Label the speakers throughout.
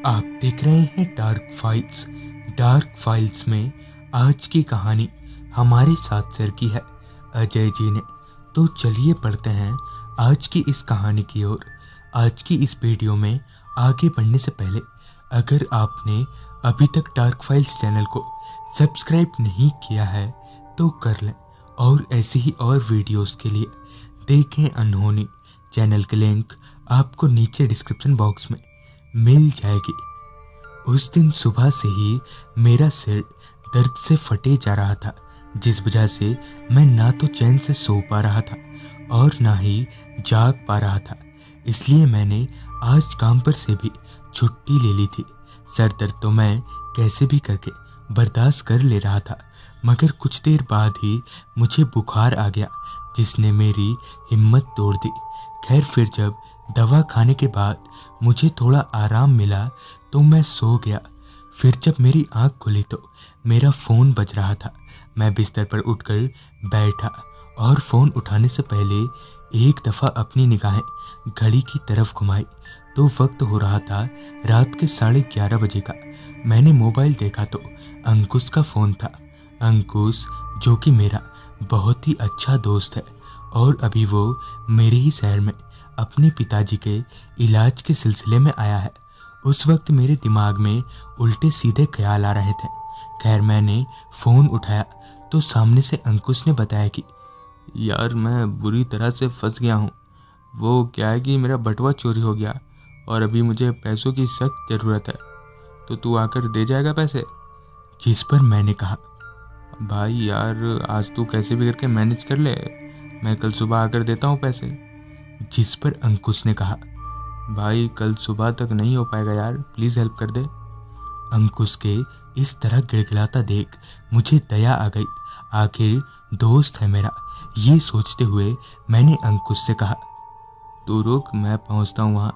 Speaker 1: आप देख रहे हैं डार्क फाइल्स। डार्क फाइल्स में आज की कहानी हमारे साथ शेयर की है अजय जी ने। तो चलिए पढ़ते हैं आज की इस कहानी की ओर। आज की इस वीडियो में आगे बढ़ने से पहले अगर आपने अभी तक डार्क फाइल्स चैनल को सब्सक्राइब नहीं किया है तो कर लें, और ऐसी ही और वीडियोस के लिए देखें अनहोनी चैनल के लिंक आपको नीचे डिस्क्रिप्शन बॉक्स में मिल जाएगी। उस दिन सुबह से ही मेरा सिर दर्द से फटे जा रहा था, जिस वजह से मैं ना तो चैन से सो पा रहा था और ना ही जाग पा रहा था। इसलिए मैंने आज काम पर से भी छुट्टी ले ली थी। सर दर्द तो मैं कैसे भी करके बर्दाश्त कर ले रहा था, मगर कुछ देर बाद ही मुझे बुखार आ गया, जिसने मेरी हिम्मत तोड़ दी। खैर फिर जब दवा खाने के बाद मुझे थोड़ा आराम मिला तो मैं सो गया। फिर जब मेरी आंख खुली तो मेरा फ़ोन बज रहा था। मैं बिस्तर पर उठकर बैठा और फ़ोन उठाने से पहले एक दफ़ा अपनी निगाहें घड़ी की तरफ घुमाई तो वक्त हो रहा था रात के 11:30 बजे का। मैंने मोबाइल देखा तो अंकुश का फ़ोन था। अंकुश जो कि मेरा बहुत ही अच्छा दोस्त है और अभी वो मेरे ही शहर में अपने पिताजी के इलाज के सिलसिले में आया है। उस वक्त मेरे दिमाग में उल्टे सीधे ख्याल आ रहे थे। खैर मैंने फ़ोन उठाया तो सामने से अंकुश ने बताया कि
Speaker 2: यार मैं बुरी तरह से फंस गया हूँ। वो क्या है कि मेरा बटुआ चोरी हो गया और अभी मुझे पैसों की सख्त ज़रूरत है, तो तू आकर दे जाएगा पैसे।
Speaker 1: जिस पर मैंने कहा,
Speaker 2: भाई यार आज तू कैसे भी करके मैनेज कर ले, मैं कल सुबह आकर देता हूँ पैसे।
Speaker 1: जिस पर अंकुश ने कहा,
Speaker 2: भाई कल सुबह तक नहीं हो पाएगा यार, प्लीज़ हेल्प कर दे।
Speaker 1: अंकुश के इस तरह गिड़गिड़ाता देख मुझे दया आ गई। आखिर दोस्त है मेरा। ये सोचते हुए मैंने अंकुश से कहा,
Speaker 2: तू रुक मैं पहुँचता हूँ वहाँ।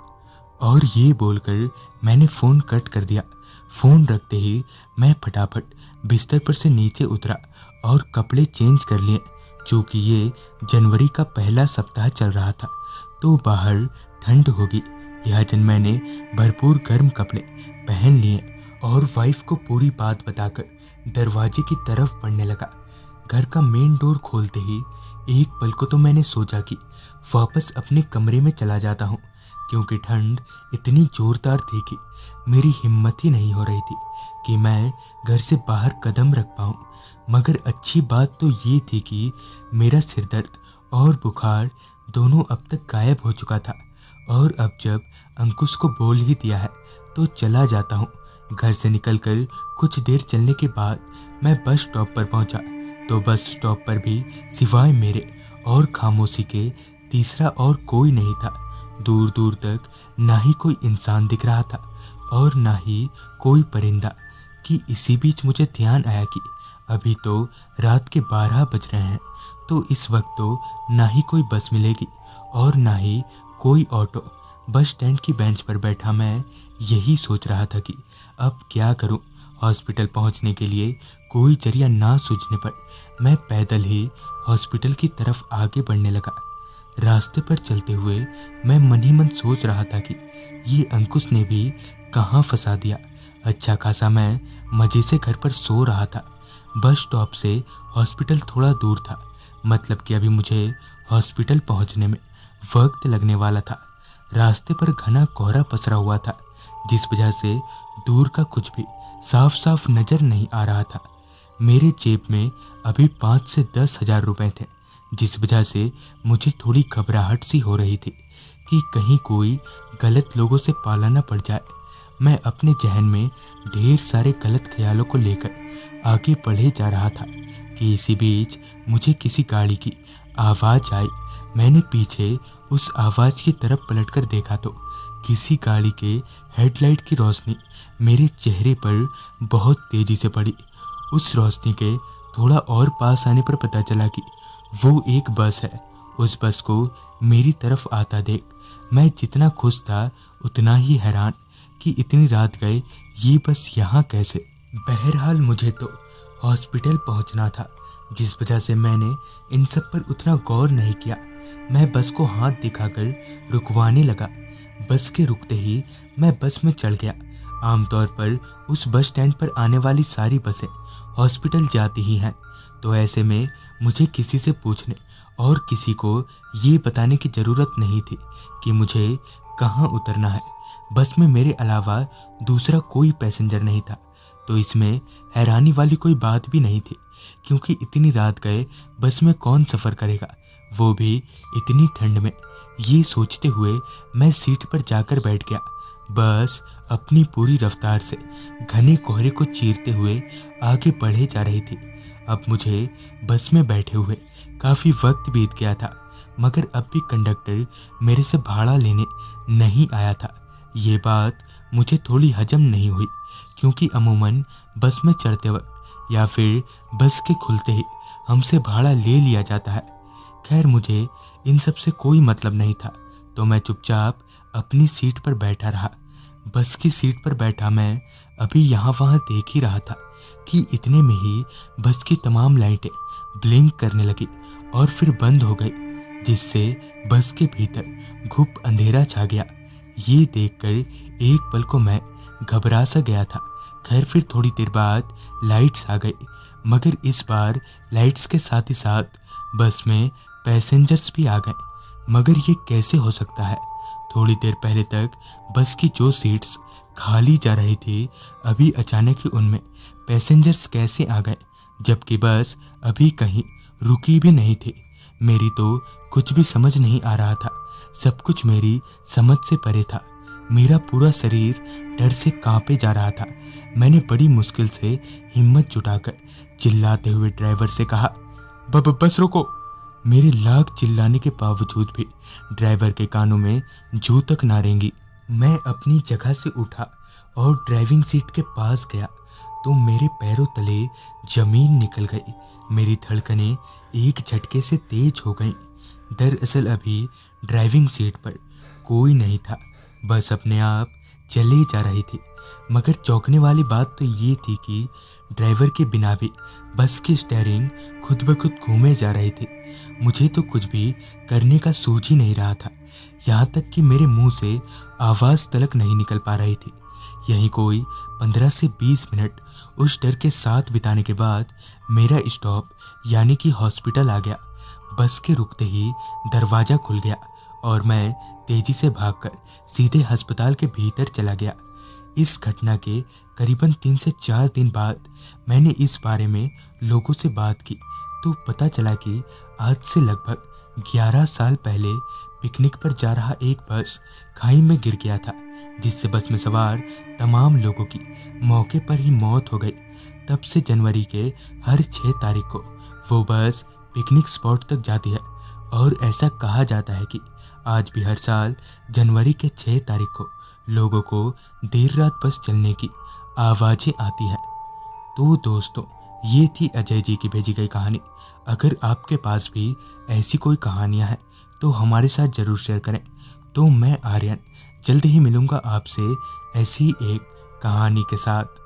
Speaker 1: और ये बोलकर मैंने फ़ोन कट कर दिया। फ़ोन रखते ही मैं फटाफट बिस्तर पर से नीचे उतरा और कपड़े चेंज कर लिए। चूँकि ये जनवरी का पहला सप्ताह चल रहा था तो बाहर ठंड होगी, लिहाजा मैंने भरपूर गर्म कपड़े पहन लिए और वाइफ को पूरी बात बताकर दरवाजे की तरफ बढ़ने लगा। घर का मेन डोर खोलते ही एक पल को तो मैंने सोचा कि वापस अपने कमरे में चला जाता हूँ, क्योंकि ठंड इतनी ज़ोरदार थी कि मेरी हिम्मत ही नहीं हो रही थी कि मैं घर से बाहर कदम रख पाऊँ। मगर अच्छी बात तो ये थी कि मेरा सिर दर्द और बुखार दोनों अब तक गायब हो चुका था, और अब जब अंकुश को बोल ही दिया है तो चला जाता हूँ। घर से निकलकर कुछ देर चलने के बाद मैं बस स्टॉप पर पहुँचा तो बस स्टॉप पर भी सिवाय मेरे और खामोशी के तीसरा और कोई नहीं था। दूर दूर तक ना ही कोई इंसान दिख रहा था और ना ही कोई परिंदा। कि इसी बीच मुझे ध्यान आया कि अभी तो रात के 12 बज रहे हैं, तो इस वक्त तो ना ही कोई बस मिलेगी और ना ही कोई ऑटो। बस स्टैंड की बेंच पर बैठा मैं यही सोच रहा था कि अब क्या करूं। हॉस्पिटल पहुंचने के लिए कोई जरिया ना सूझने पर मैं पैदल ही हॉस्पिटल की तरफ आगे बढ़ने लगा। रास्ते पर चलते हुए मैं मन ही मन सोच रहा था कि ये अंकुश ने भी कहाँ फंसा दिया। अच्छा खासा मैं मज़े से घर पर सो रहा था। बस स्टॉप से हॉस्पिटल थोड़ा दूर था, मतलब कि अभी मुझे हॉस्पिटल पहुंचने में वक्त लगने वाला था। रास्ते पर घना कोहरा पसरा हुआ था, जिस वजह से दूर का कुछ भी साफ साफ नज़र नहीं आ रहा था। मेरे जेब में अभी 5 से 10 हज़ार रुपये थे, जिस वजह से मुझे थोड़ी घबराहट सी हो रही थी कि कहीं कोई गलत लोगों से पाला न पड़ जाए। मैं अपने जहन में ढेर सारे गलत ख्यालों को लेकर आगे बढ़े जा रहा था कि इसी बीच मुझे किसी गाड़ी की आवाज़ आई। मैंने पीछे उस आवाज़ की तरफ पलटकर देखा तो किसी गाड़ी के हेडलाइट की रोशनी मेरे चेहरे पर बहुत तेज़ी से पड़ी। उस रोशनी के थोड़ा और पास आने पर पता चला कि वो एक बस है। उस बस को मेरी तरफ आता देख मैं जितना खुश था उतना ही हैरान कि इतनी रात गए ये बस यहाँ कैसे। बहरहाल मुझे तो हॉस्पिटल पहुँचना था, जिस वजह से मैंने इन सब पर उतना गौर नहीं किया। मैं बस को हाथ दिखाकर रुकवाने लगा। बस के रुकते ही मैं बस में चढ़ गया। आमतौर पर उस बस स्टैंड पर आने वाली सारी बसें हॉस्पिटल जाती ही हैं, तो ऐसे में मुझे किसी से पूछने और किसी को ये बताने की ज़रूरत नहीं थी कि मुझे कहाँ उतरना है। बस में मेरे अलावा दूसरा कोई पैसेंजर नहीं था, तो इसमें हैरानी वाली कोई बात भी नहीं थी, क्योंकि इतनी रात गए बस में कौन सफ़र करेगा, वो भी इतनी ठंड में। ये सोचते हुए मैं सीट पर जाकर बैठ गया। बस अपनी पूरी रफ्तार से घने कोहरे को चीरते हुए आगे बढ़े जा रही थी। अब मुझे बस में बैठे हुए काफ़ी वक्त बीत गया था, मगर अब भी कंडक्टर मेरे से भाड़ा लेने नहीं आया था। ये बात मुझे थोड़ी हजम नहीं हुई, क्योंकि अमूमन बस में चढ़ते वक्त या फिर बस के खुलते ही हमसे भाड़ा ले लिया जाता है। खैर, मुझे इन सब से कोई मतलब नहीं था, तो मैं चुपचाप अपनी सीट पर बैठा रहा। बस की सीट पर बैठा मैं अभी यहाँ वहाँ देख ही रहा था कि इतने में ही बस की तमाम लाइटें ब्लिंक करने लगी और फिर बंद हो गई, जिससे बस के भीतर घुप अंधेरा छा गया। ये देखकर एक पल को मैं घबरा सा गया था। खैर, फिर थोड़ी देर बाद लाइट्स आ गई, मगर इस बार लाइट्स के साथ ही साथ बस में पैसेंजर्स भी आ गए। मगर ये कैसे हो सकता है? थोड़ी देर पहले तक बस की जो सीट्स खाली जा रही थी, अभी अचानक ही उनमें पैसेंजर्स कैसे आ गए, जबकि बस अभी कहीं रुकी भी नहीं थी। मेरी तो कुछ भी समझ नहीं आ रहा था। सब कुछ मेरी समझ से परे था। मेरा पूरा शरीर डर से कांपे जा रहा था। मैंने बड़ी मुश्किल से हिम्मत जुटाकर चिल्लाते हुए ड्राइवर से कहा, बस रोको। मेरे लाख चिल्लाने के बावजूद भी ड्राइवर के कानों में जू तक ना रेंगी। मैं अपनी जगह से उठा और ड्राइविंग सीट के पास गया तो मेरे पैरों तले जमीन निकल गई। मेरी धड़कनें एक झटके से तेज हो गईं। दरअसल अभी ड्राइविंग सीट पर कोई नहीं था, बस अपने आप चले जा रही थी। मगर चौंकने वाली बात तो ये थी कि ड्राइवर के बिना भी बस की स्टीयरिंग खुद ब खुद घूमे जा रही थी। मुझे तो कुछ भी करने का सोच ही नहीं रहा था, यहाँ तक कि मेरे मुंह से आवाज़ तलक नहीं निकल पा रही थी। यहीं कोई 15 से 20 मिनट उस डर के साथ बिताने के बाद मेरा स्टॉप यानी कि हॉस्पिटल आ गया। बस के रुकते ही दरवाज़ा खुल गया और मैं तेज़ी से भागकर सीधे अस्पताल के भीतर चला गया। इस घटना के करीबन 3 से 4 दिन बाद मैंने इस बारे में लोगों से बात की, तो पता चला कि आज से लगभग 11 साल पहले पिकनिक पर जा रहा एक बस खाई में गिर गया था, जिससे बस में सवार तमाम लोगों की मौके पर ही मौत हो गई। तब से जनवरी के हर 6 तारीख को वो बस पिकनिक स्पॉट तक जाती है और ऐसा कहा जाता है कि आज भी हर साल जनवरी के 6 तारीख को लोगों को देर रात बस चलने की आवाज़ें आती हैं। तो दोस्तों, ये थी अजय जी की भेजी गई कहानी। अगर आपके पास भी ऐसी कोई कहानियाँ हैं तो हमारे साथ ज़रूर शेयर करें। तो मैं आर्यन जल्द ही मिलूँगा आपसे ऐसी एक कहानी के साथ।